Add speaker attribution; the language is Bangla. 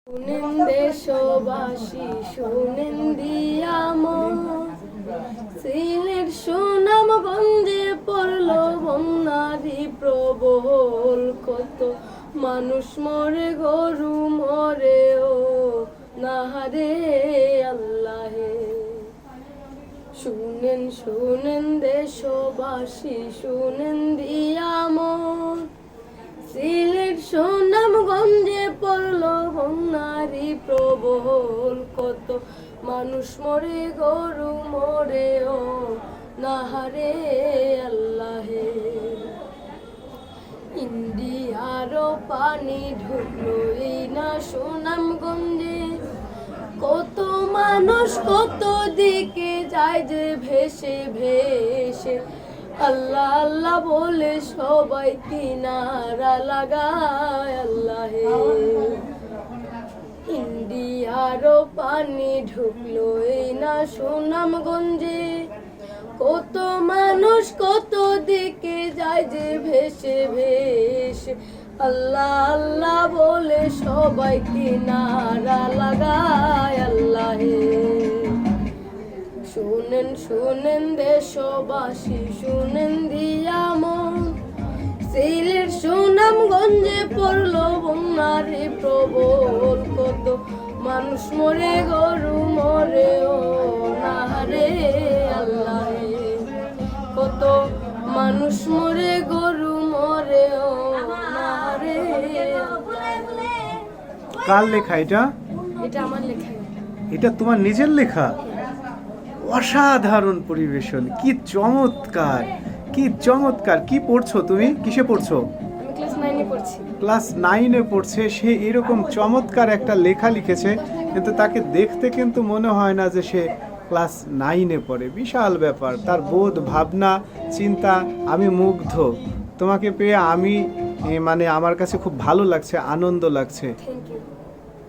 Speaker 1: শুনেন দেশবাসী, শুনেন দিয়ামন, সিলেট সুনামগঞ্জে পড়ল বন্যারি প্রবল। কত মানুষ মরে, গরু মরে, ও নাহারে আল্লাহে। শুনেন শুনেন দেশবাসী, শুনেন দিয়ামন, সিলেট সুনামগঞ্জে পড়ল বন্যারি প্রবল। কত মানুষ মরে, গরু মরে, ও নাহারে আল্লাহে। ইন্ডিয়ারও পানি ঢুকলো এই না সুনামগঞ্জে, কত মানুষ কত দিকে যায় যে ভেসে ভেসে। আল্লাহ আল্লাহ বলে সবাই কিনারা লাগায় আল্লাহে। ইন্ডিয়ারও পানি ঢুকলো এই না সুনামগঞ্জে, কত মানুষ কত দিকে যায় যে ভেসে ভেসে। আল্লাহ আল্লাহ বলে সবাই কিনারা লাগায় আল্লাহে। শুনেন শুনেন দেশবাসী, শুনেন দিয়ামন, সিলেট সুনামগঞ্জে পড়ল বন্যারে প্রবল। কত মানুষ মরে, গরু মরে, ও নাহারে আল্লাহে। কত মানুষ মরে, গরু মরে, ও নাহারে।
Speaker 2: কার লেখা এটা?
Speaker 1: এটা আমার লেখা।
Speaker 2: এটা তোমার নিজের লেখা? অসাধারণ পরিবেশন, কি চমৎকার, কি চমৎকার। কি পড়ছো তুমি? কিসে পড়ছো?
Speaker 1: আমি ক্লাস 9-এ পড়ছি।
Speaker 2: ক্লাস 9-এ পড়ছে। সে এরকম চমৎকার একটা লেখা লিখেছে, কিন্তু তাকে দেখতে কিন্তু মনে হয় না যে সে ক্লাস 9-এ পড়ে। বিশাল ব্যাপার, তার বোধ, ভাবনা, চিন্তা। আমি মুগ্ধ তোমাকে পেয়ে। আমি মানে আমার কাছে খুব ভালো লাগছে, আনন্দ লাগছে।
Speaker 1: থ্যাংক